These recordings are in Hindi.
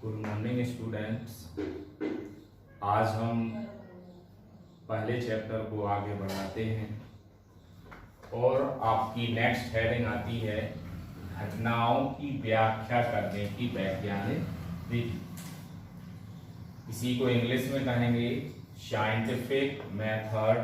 Good morning students. आज हम पहले चैप्टर को आगे बढ़ाते हैं और आपकी नेक्स्ट हेडिंग आती है घटनाओं की व्याख्या करने की वैज्ञानिक विधि। इसी को इंग्लिश में कहेंगे scientific method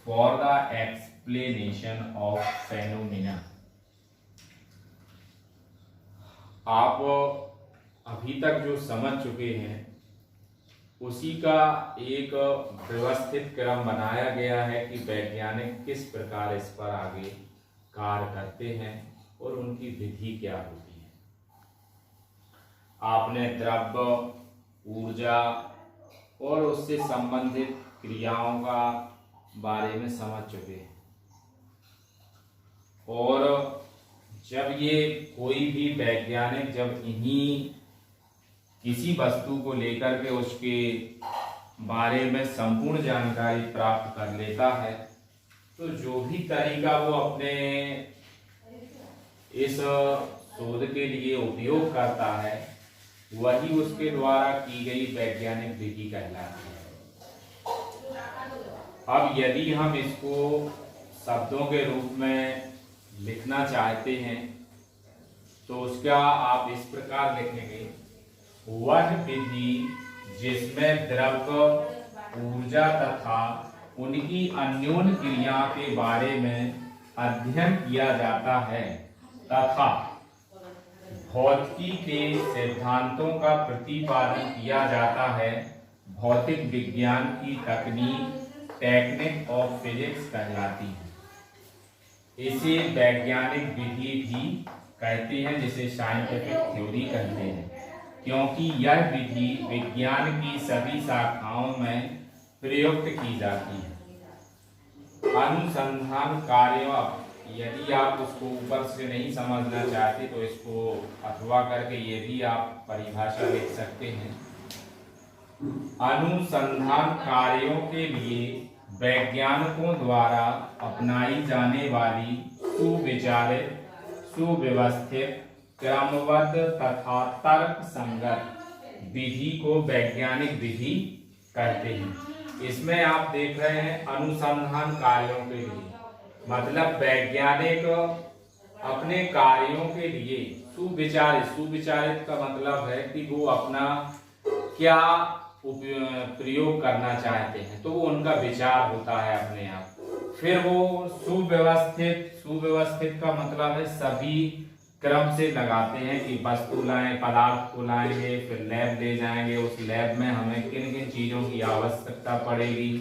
for the explanation of phenomena. आप अभी तक जो समझ चुके हैं उसी का एक व्यवस्थित क्रम बनाया गया है कि वैज्ञानिक किस प्रकार इस पर आगे कार्य करते हैं और उनकी विधि क्या होती है। आपने द्रव्य, ऊर्जा और उससे संबंधित क्रियाओं का बारे में समझ चुके हैं और जब ये कोई भी वैज्ञानिक जब इन्हीं किसी वस्तु को लेकर के उसके बारे में संपूर्ण जानकारी प्राप्त कर लेता है तो जो भी तरीका वो अपने इस शोध के लिए उपयोग करता है वही उसके द्वारा की गई वैज्ञानिक विधि कहलाती है। अब यदि हम इसको शब्दों के रूप में लिखना चाहते हैं तो उसका आप इस प्रकार लिखेंगे, वह विधि जिसमें द्रव्य, ऊर्जा तथा उनकी अन्योन्य क्रिया के बारे में अध्ययन किया जाता है तथा भौतिकी के सिद्धांतों का प्रतिपादन किया जाता है, भौतिक विज्ञान की तकनीक टेक्निक ऑफ फिजिक्स कहलाती है। इसे वैज्ञानिक विधि भी कहते हैं, जिसे साइंटिफिक थ्योरी कहते हैं, क्योंकि यह विधि विज्ञान की सभी शाखाओं में प्रयुक्त की जाती है। अनुसंधान कार्यों, यदि आप उसको ऊपर से नहीं समझना चाहते तो इसको अथवा करके ये भी आप परिभाषा लिख सकते हैं। अनुसंधान कार्यों के लिए वैज्ञानिकों द्वारा अपनाई जाने वाली सुविचारित, सुव्यवस्थित, क्रमबद्ध तथा तर्क संगत विधि को वैज्ञानिक विधि कहते हैं। इसमें आप देख रहे हैं अनुसंधान कार्यों के लिए, मतलब वैज्ञानिक अपने कार्यों के लिए सुविचारित, सुविचारित का मतलब है कि वो अपना क्या प्रयोग करना चाहते हैं तो वो उनका विचार होता है अपने आप। फिर वो सुव्यवस्थित, सुव्यवस्थित का मतलब है सभी क्रम से लगाते हैं कि वस्तु लाएं, पदार्थ को लाएंगे, फिर लैब ले जाएंगे, उस लैब में हमें किन किन चीजों की आवश्यकता पड़ेगी,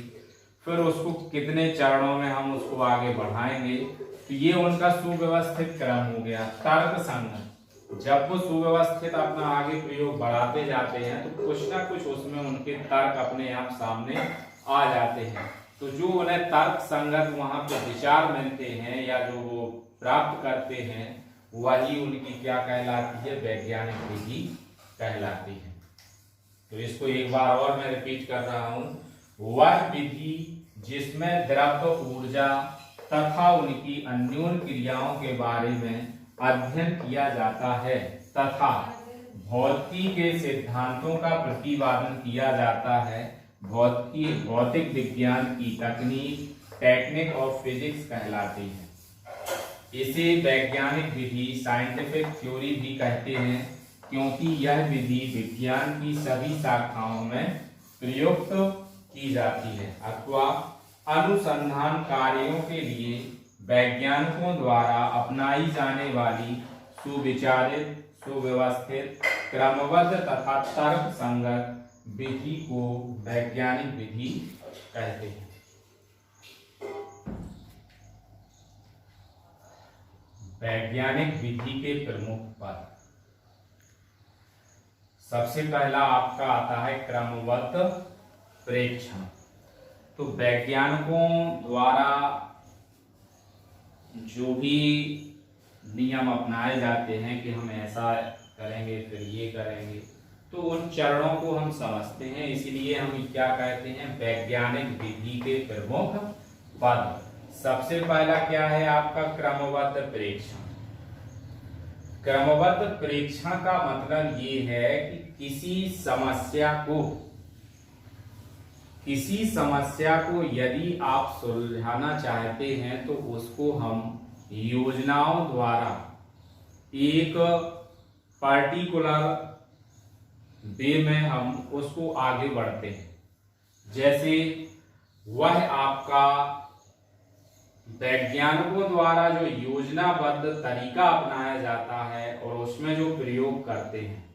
फिर उसको कितने चरणों में हम उसको आगे बढ़ाएंगे। तो ये उनका सुव्यवस्थित क्रम हो गया। तर्क संगत, जब वो सुव्यवस्थित अपना आगे प्रयोग बढ़ाते जाते हैं तो कुछ ना कुछ उसमें उनके तर्क अपने आप सामने आ जाते हैं। तो जो उन्हें तर्क संगत वहां पे विचार मिलते हैं या जो वो प्राप्त करते हैं वही उनकी क्या कहलाती है, वैज्ञानिक विधि कहलाती है। तो इसको एक बार और मैं रिपीट कर रहा हूं, वह विधि जिसमें द्रव्य, ऊर्जा तथा उनकी अन्योन्य क्रियाओं के बारे में अध्ययन किया जाता है तथा भौतिकी के सिद्धांतों का प्रतिपादन किया जाता है, भौतिक विज्ञान की तकनीक टेक्निक ऑफ फिजिक्स कहलाती है। इसे वैज्ञानिक विधि साइंटिफिक थ्योरी भी कहते हैं, क्योंकि यह विधि विज्ञान की सभी शाखाओं में प्रयुक्त की जाती है अथवा अनुसंधान कार्यों के लिए वैज्ञानिकों द्वारा अपनाई जाने वाली सुविचारित, सुव्यवस्थित, क्रमबद्ध तथा तर्क संगत विधि को वैज्ञानिक विधि कहते हैं। वैज्ञानिक विधि के प्रमुख पद, सबसे पहला आपका आता है क्रमबद्ध प्रेक्षण। तो वैज्ञानिकों द्वारा जो भी नियम अपनाए जाते हैं कि हम ऐसा करेंगे फिर ये करेंगे, तो उन चरणों को हम समझते हैं, इसलिए हम क्या कहते हैं, वैज्ञानिक विधि के प्रमुख पद। सबसे पहला क्या है आपका क्रमबद्ध प्रेक्षण। क्रमबद्ध प्रेक्षण का मतलब ये है कि किसी समस्या को यदि आप सुलझाना चाहते हैं तो उसको हम योजनाओं द्वारा एक पार्टिकुलर वे में हम उसको आगे बढ़ते हैं। जैसे वह आपका वैज्ञानिकों द्वारा जो योजनाबद्ध तरीका अपनाया जाता है और उसमें जो प्रयोग करते हैं,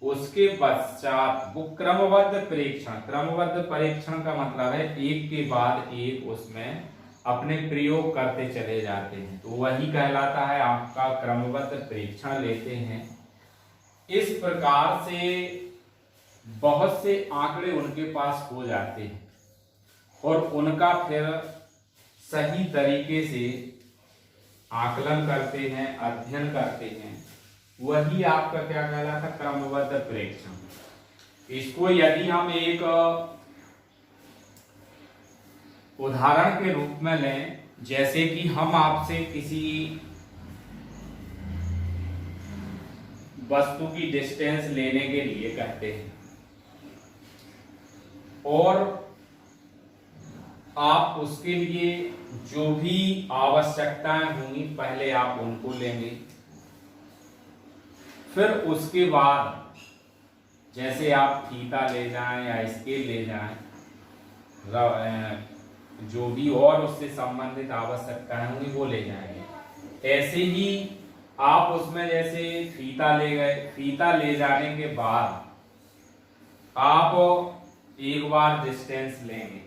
उसके पश्चात वो क्रमबद्ध परीक्षण का मतलब है एक के बाद एक उसमें अपने प्रयोग करते चले जाते हैं, तो वही कहलाता है आपका क्रमबद्ध परीक्षण लेते हैं। इस प्रकार से बहुत से आंकड़े उनके पास हो जाते हैं और उनका फिर सही तरीके से आकलन करते हैं, अध्ययन करते हैं, वही आपका क्या कहलाता है क्रमबद्ध परीक्षण। इसको यदि हम एक उदाहरण के रूप में लें, जैसे कि हम आपसे किसी वस्तु की डिस्टेंस लेने के लिए कहते हैं और आप उसके लिए जो भी आवश्यकताएं होंगी पहले आप उनको लेंगे, फिर उसके बाद जैसे आप फीता ले जाएं या स्केल ले जाएं, जो भी और उससे संबंधित आवश्यकताएं होंगी वो ले जाएंगे। ऐसे ही आप उसमें जैसे फीता ले गए, फीता ले जाने के बाद आप एक बार डिस्टेंस लेंगे।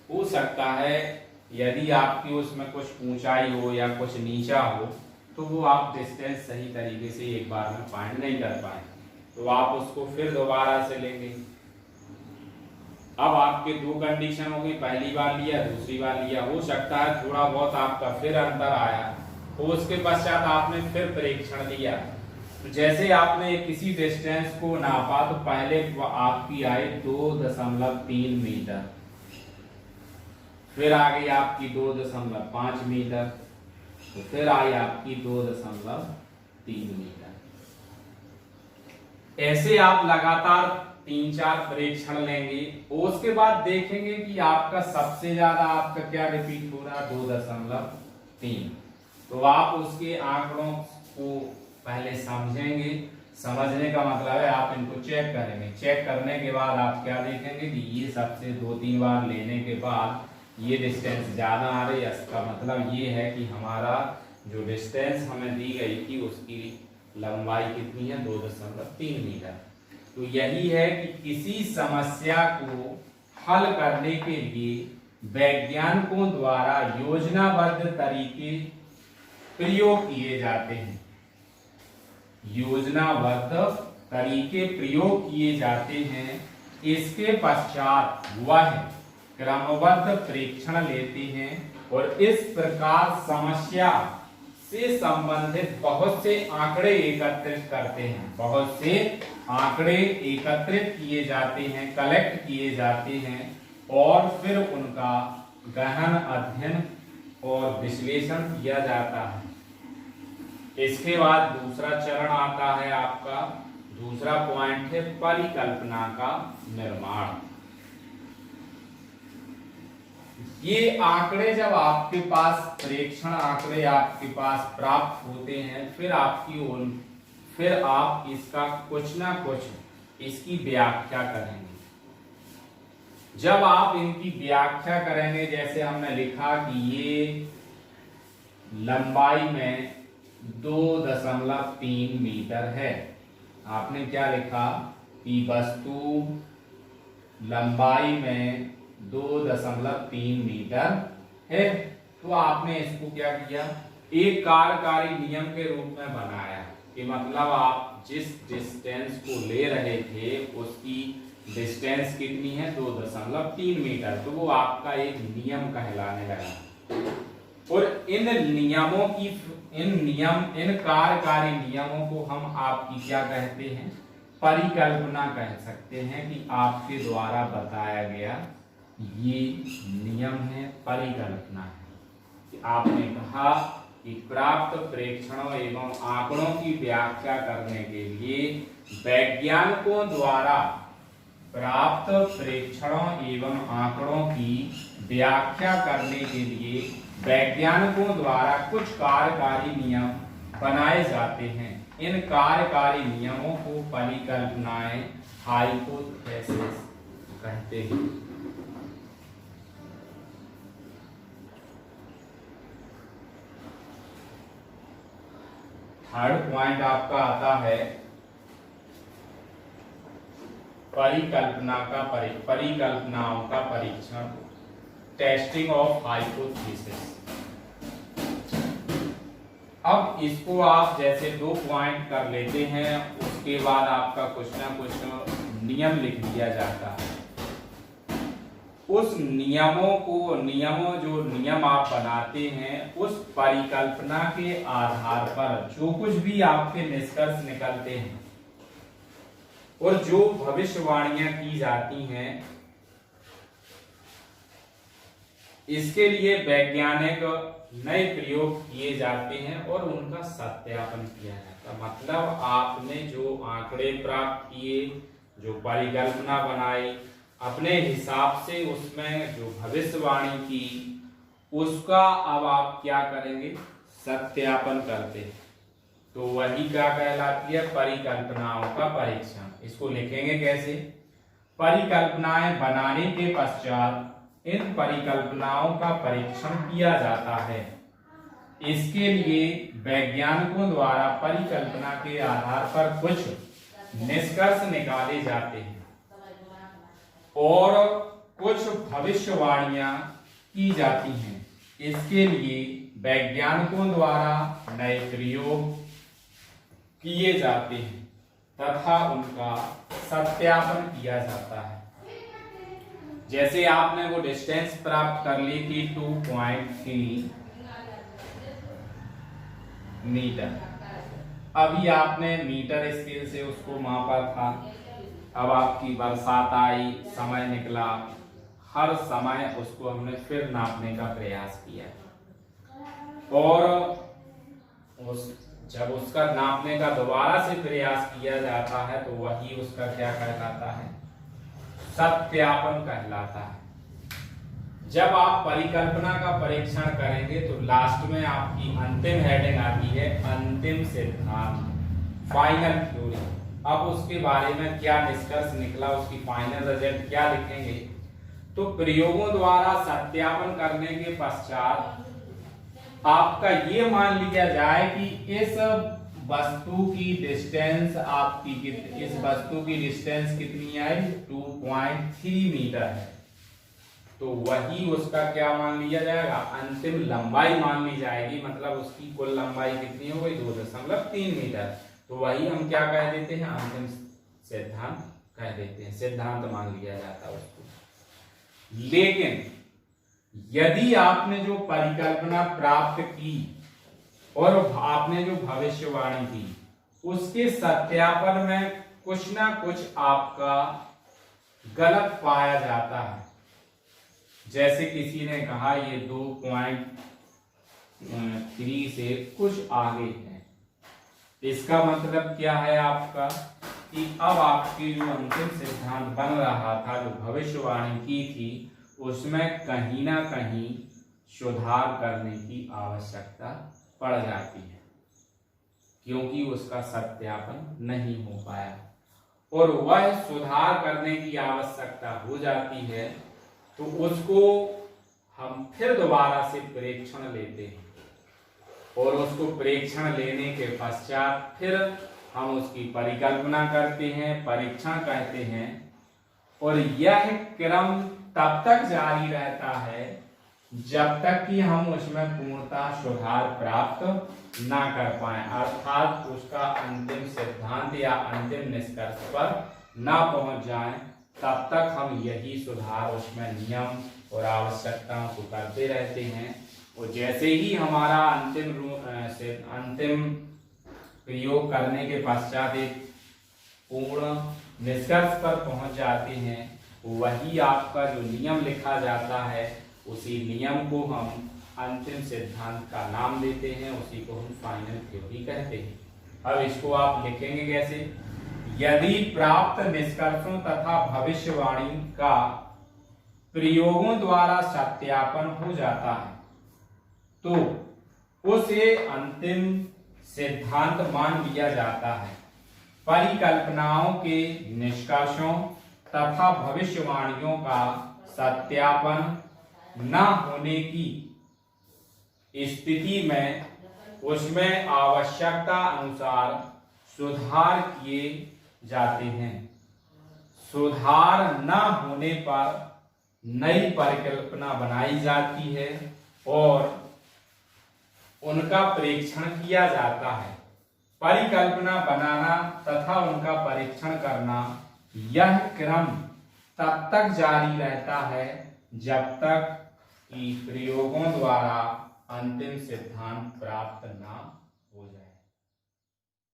हो सकता है यदि आपकी उसमें कुछ ऊंचाई हो या कुछ नीचा हो तो वो आप डिस्टेंस सही तरीके से एक बार में फाइंड नहीं कर पाए, तो आप उसको फिर दोबारा से लेंगे। अब आपके दो कंडीशन होगी, पहली बार लिया, दूसरी बार लिया, हो सकता है थोड़ा बहुत आपका फिर अंतर आया, तो उसके पश्चात आपने फिर परीक्षण लिया। तो जैसे आपने किसी डिस्टेंस को नापा तो पहले आपकी आई 2.3 मीटर, फिर आ गई आपकी 2.5 मीटर, तो फिर आई आपकी 2.3 मीटर। ऐसे आप लगातार 3-4 परीक्षण लेंगे और उसके बाद देखेंगे कि आपका सबसे ज्यादा आपका क्या रिपीट हो रहा है 2.3। तो आप उसके आंकड़ों को पहले समझेंगे। समझने का मतलब है आप इनको चेक करेंगे। चेक करने के बाद आप क्या देखेंगे कि ये सबसे 2-3 बार लेने के बाद ये डिस्टेंस ज्यादा आ रही है, इसका मतलब ये है कि हमारा जो डिस्टेंस हमें दी गई थी उसकी लंबाई कितनी है 2.3 मीटर। तो यही है कि किसी समस्या को हल करने के लिए वैज्ञानिकों द्वारा योजनाबद्ध तरीके प्रयोग किए जाते हैं। योजनाबद्ध तरीके प्रयोग किए जाते हैं। इसके पश्चात वह क्रमबद्ध परीक्षण लेते हैं और इस प्रकार समस्या से संबंधित बहुत से आंकड़े एकत्रित करते हैं। बहुत से आंकड़े एकत्रित किए जाते हैं, कलेक्ट किए जाते हैं और फिर उनका गहन अध्ययन और विश्लेषण किया जाता है। इसके बाद दूसरा चरण आता है आपका, दूसरा पॉइंट है परिकल्पना का निर्माण। ये आंकड़े जब आपके पास प्रेक्षण आंकड़े आपके पास प्राप्त होते हैं, फिर आप इसका कुछ ना कुछ इसकी व्याख्या करेंगे। जब आप इनकी व्याख्या करेंगे, जैसे हमने लिखा कि ये लंबाई में 2.3 मीटर है। आपने क्या लिखा कि वस्तु लंबाई में 2.3 मीटर है। तो आपने इसको क्या किया, एक कार्यकारी नियम के रूप में बनाया कि मतलब आप जिस डिस्टेंस को ले रहे थे उसकी डिस्टेंस कितनी है 2.3 मीटर, तो वो आपका एक नियम कहलाने लगा। और इन कार्यकारी नियमों को हम आपकी क्या कहते हैं, परिकल्पना कह सकते हैं कि आपके द्वारा बताया गया ये नियम है, परिकल्पना है। आपने कहा कि प्राप्त प्रेक्षणों एवं आंकड़ों की व्याख्या करने के लिए वैज्ञानिकों द्वारा प्राप्त प्रेक्षणों एवं आंकड़ों की व्याख्या करने के लिए वैज्ञानिकों द्वारा कुछ कार्यकारी नियम बनाए जाते हैं। इन कार्यकारी नियमों को परिकल्पनाएं हाइपोथेसिस कहते हैं। थर्ड पॉइंट आपका आता है परिकल्पनाओं का परीक्षण, टेस्टिंग ऑफ हाइपोथेसिस। अब इसको आप जैसे 2 पॉइंट कर लेते हैं, उसके बाद आपका कुछ ना कुछ नियम लिख दिया जाता है। उस नियमों जो नियम आप बनाते हैं, उस परिकल्पना के आधार पर जो कुछ भी आपके निष्कर्ष निकलते हैं और जो भविष्यवाणियां की जाती हैं, इसके लिए वैज्ञानिक नए प्रयोग किए जाते हैं और उनका सत्यापन किया जाता है। मतलब आपने जो आंकड़े प्राप्त किए, जो परिकल्पना बनाई, अपने हिसाब से उसमें जो भविष्यवाणी की, उसका अब आप क्या करेंगे, सत्यापन करते हैं। तो वही क्या कहलाती है, परिकल्पनाओं का परीक्षण। इसको लिखेंगे कैसे, परिकल्पनाएं बनाने के पश्चात इन परिकल्पनाओं का परीक्षण किया जाता है। इसके लिए वैज्ञानिकों द्वारा परिकल्पना के आधार पर कुछ निष्कर्ष निकाले जाते हैं और कुछ भविष्यवाणियां की जाती हैं। इसके लिए वैज्ञानिकों द्वारा नए प्रयोग किए जाते हैं तथा उनका सत्यापन किया जाता है। जैसे आपने वो डिस्टेंस प्राप्त कर ली थी 2.3 मीटर, अभी आपने मीटर स्केल से उसको मापा था। अब आपकी बरसात आई, समय निकला, हर समय उसको हमने फिर नापने का प्रयास किया और जब उसका नापने का दोबारा से प्रयास किया जाता है तो वही उसका क्या कहलाता है, सत्यापन कहलाता है। जब आप परिकल्पना का परीक्षण करेंगे तो लास्ट में आपकी अंतिम हेडिंग आती है अंतिम सिद्धांत, फाइनल थ्योरी। अब उसके बारे में क्या निष्कर्ष निकला, उसकी फाइनल रिजल्ट क्या लिखेंगे। तो प्रयोगों द्वारा सत्यापन करने के पश्चात आपका ये मान लिया जाए कि इस वस्तु की डिस्टेंस इस वस्तु की डिस्टेंस कितनी आई, 2.3 मीटर है। तो वही उसका क्या मान लिया जाएगा, अंतिम लंबाई मान ली जाएगी। मतलब उसकी कुल लंबाई कितनी हो गई, 2.3 मीटर। तो वही हम क्या कह देते हैं, अंतिम सिद्धांत कह देते हैं, सिद्धांत मान लिया जाता है उसको। लेकिन यदि आपने जो परिकल्पना प्राप्त की और आपने जो भविष्यवाणी की, उसके सत्यापन में कुछ ना कुछ आपका गलत पाया जाता है। जैसे किसी ने कहा ये 2.3 से कुछ आगे है, इसका मतलब क्या है आपका कि अब आपकी जो अंतिम सिद्धांत बन रहा था, जो भविष्यवाणी की थी, उसमें कहीं ना कहीं सुधार करने की आवश्यकता पड़ जाती है, क्योंकि उसका सत्यापन नहीं हो पाया और वह सुधार करने की आवश्यकता हो जाती है। तो उसको हम फिर दोबारा से प्रेक्षण लेते हैं और उसको प्रेक्षण लेने के पश्चात फिर हम उसकी परिकल्पना करते हैं, परीक्षण कहते हैं। और यह क्रम तब तक जारी रहता है जब तक कि हम उसमें पूर्णतः सुधार प्राप्त ना कर पाए, अर्थात उसका अंतिम सिद्धांत या अंतिम निष्कर्ष पर ना पहुंच जाए, तब तक हम यही सुधार उसमें नियम और आवश्यकताओं को करते रहते हैं। और जैसे ही हमारा अंतिम प्रयोग करने के पश्चात एक पूर्ण निष्कर्ष पर पहुंच जाते हैं, वही आपका जो नियम लिखा जाता है, उसी नियम को हम अंतिम सिद्धांत का नाम देते हैं, उसी को हम फाइनल थ्योरी कहते हैं। अब इसको आप लिखेंगे कैसे? यदि प्राप्त निष्कर्षों तथा भविष्यवाणी का प्रयोगों द्वारा सत्यापन हो जाता है तो उसे अंतिम सिद्धांत मान लिया जाता है। परिकल्पनाओं के निष्कर्षों तथा भविष्यवाणियों का सत्यापन न होने की स्थिति में उसमें आवश्यकता अनुसार सुधार किए जाते हैं। सुधार न होने पर नई परिकल्पना बनाई जाती है और उनका परीक्षण किया जाता है। परिकल्पना बनाना तथा उनका परीक्षण करना, यह क्रम तब तक जारी रहता है जब तक कि प्रयोगों द्वारा अंतिम सिद्धांत प्राप्त ना हो जाए।